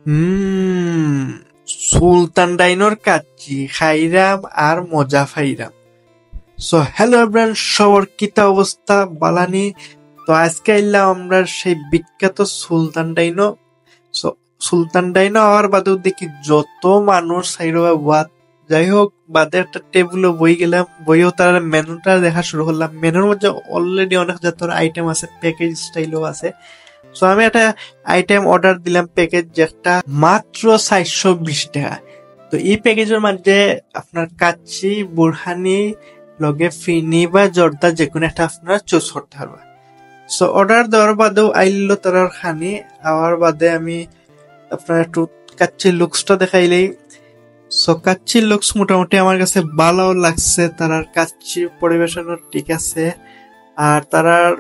হুম সুলতান ডাইনোর কাচ্চি খাইরাম আর মজা ফাইরাম। So hello everyone, সবার কিতা অবস্থা বালানি? তো আজকে আইলাম আমরা সেই বিখ্যাত সুলতান ডাইনো। সো সুলতান ডাইনো হওয়ার বাদেও দেখি যত মানুষ সাইড বাদ, যাই হোক বাদে একটা টেবিলে বই গেলাম, বইও তার মেনুটা দেখা শুরু করলাম। মেনুর মধ্যে অলরেডি অনেক জাতের আইটেম আছে, প্যাকেজ স্টাইলও আছে। সো আমি একটা আইটেম অর্ডার দিলাম, প্যাকেজ যেটা মাত্র 420 টাকা। তো এই প্যাকেজের মধ্যে আপনার কাচ্চি, বুরহানি, লগে ফিনি বা জর্দা যে কোনো একটা আপনারা চুজ করতে পারবা। সো অর্ডার দেওয়ার বাদেও আইল তার খানি আওয়ার বাদে আমি আপনার একটু কাচ্চির লুকসটা দেখাইলেই। সো কাচ্চির লুকস মোটামুটি আমার কাছে ভালো লাগছে, তারার কাচ্চি পরিবেশনও ঠিক আছে, আর তারার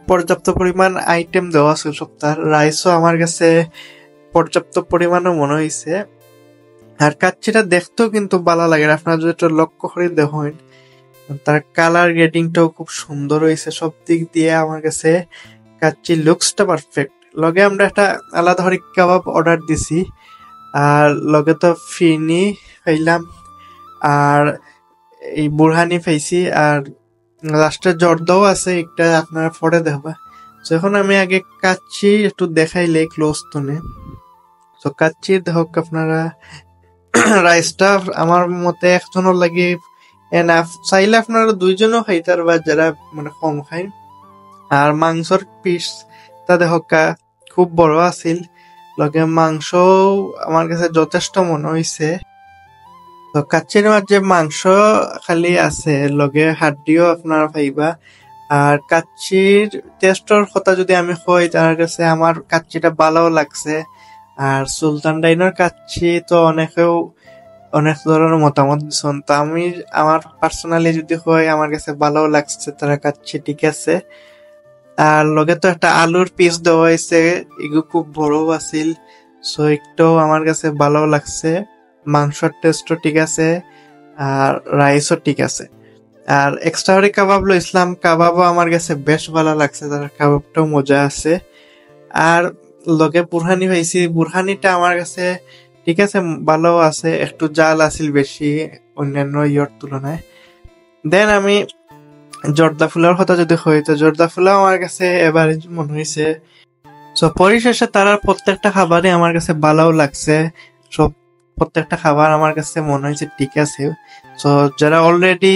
পর্যাপ্ত পরিমাণ আইটেম দেওয়া আছে। সপ্তাহ রাইসও আমার কাছে পর্যাপ্ত পরিমাণও মনে হয়েছে। আর কাচ্চিটা দেখতেও কিন্তু ভালো লাগে, আপনারা যদি একটু লক্ষ্য করে দেখেন তার কালার গ্রেডিংটাও খুব সুন্দর হয়েছে। সব দিক দিয়ে আমার কাছে কাচ্চির লুকসটা পারফেক্ট। লগে আমরা একটা আলাদা হরিক কাবাব অর্ডার দিছি, আর লগে তো ফিরনি পাইলাম, আর এই বুরহানি পাইছি, আর লাস্টের জর্দাও আছে, একটা আপনারা পরে দেখবা। যখন আমি আগে কাচ্চি একটু দেখাইলে ক্লোজ টনে। তো কাচ্চি দেখক আপনারা, রাইসটা আমার মতে একজনের লাগে এনাফ, চাইলে আপনারা দুইজনও খাইতার বা যারা মানে কম খাই। আর মাংসর পিস তা দেখা খুব বড় আছিল, লগে মাংস আমার কাছে যথেষ্ট মনে হয়েছে। তো কাচ্চির মাঝে মাংস খালি আছে, লগে হাড্ডিও আপনারা পাইবা। আর কাচ্চির টেস্টর কথা যদি আমি কই, তার কাছে আমার কাচ্চিটা ভালো লাগছে। আর সুলতান ডাইনোর কাচ্চি তো অনেকেও অনেক ধরনের মতামত দিচ্ছেন, তো আমি আমার পার্সোনালি যদি হয় আমার কাছে ভালো লাগছে, তারা কাচ্চি ঠিক আছে। আর লগে তো একটা আলুর পিস দেওয়া হয়েছে, এগুলো খুব বড় আছিল, সো একটাও আমার কাছে ভালো লাগছে। মাংসর টেস্টও ঠিক আছে, আর রাইসও ঠিক আছে। আর এক্সট্রা করে কাবাব লইছিলাম, কাবাবও আমার কাছে বেশ ভালো লাগছে, তার কাবাবটাও মজা আছে। আর লগে বুরহানি পাইছি, বুরহানিটা আমার কাছে ঠিক আছে, ভালো আছে, একটু জাল আছিল বেশি অন্যান্য ইয়র তুলনায়। দেন আমি জর্দা ফুলার কথা যদি হয়, তো জর্দা ফুলা আমার কাছে এভারেজ মনে হয়েছে। সো পরিশেষে তারার প্রত্যেকটা খাবারই আমার কাছে ভালো লাগছে, সব প্রত্যেকটা খাবার আমার কাছে মনে হয়েছে ঠিক আছে। সো যারা অলরেডি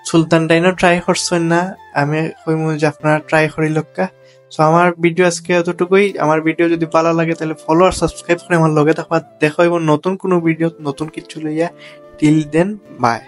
সুলতান ডাইনো ট্রাই করছেন না, আমি কইমু যে আপনারা ট্রাই করি লোকা। সো আমার ভিডিও আজকে এতটুকুই। আমার ভিডিও যদি ভালো লাগে তাহলে ফলো আর সাবস্ক্রাইব করে আমার লগে থাকবা। দেখা হইব নতুন কোনো ভিডিও, নতুন কিছু লইয়া। Till then, by.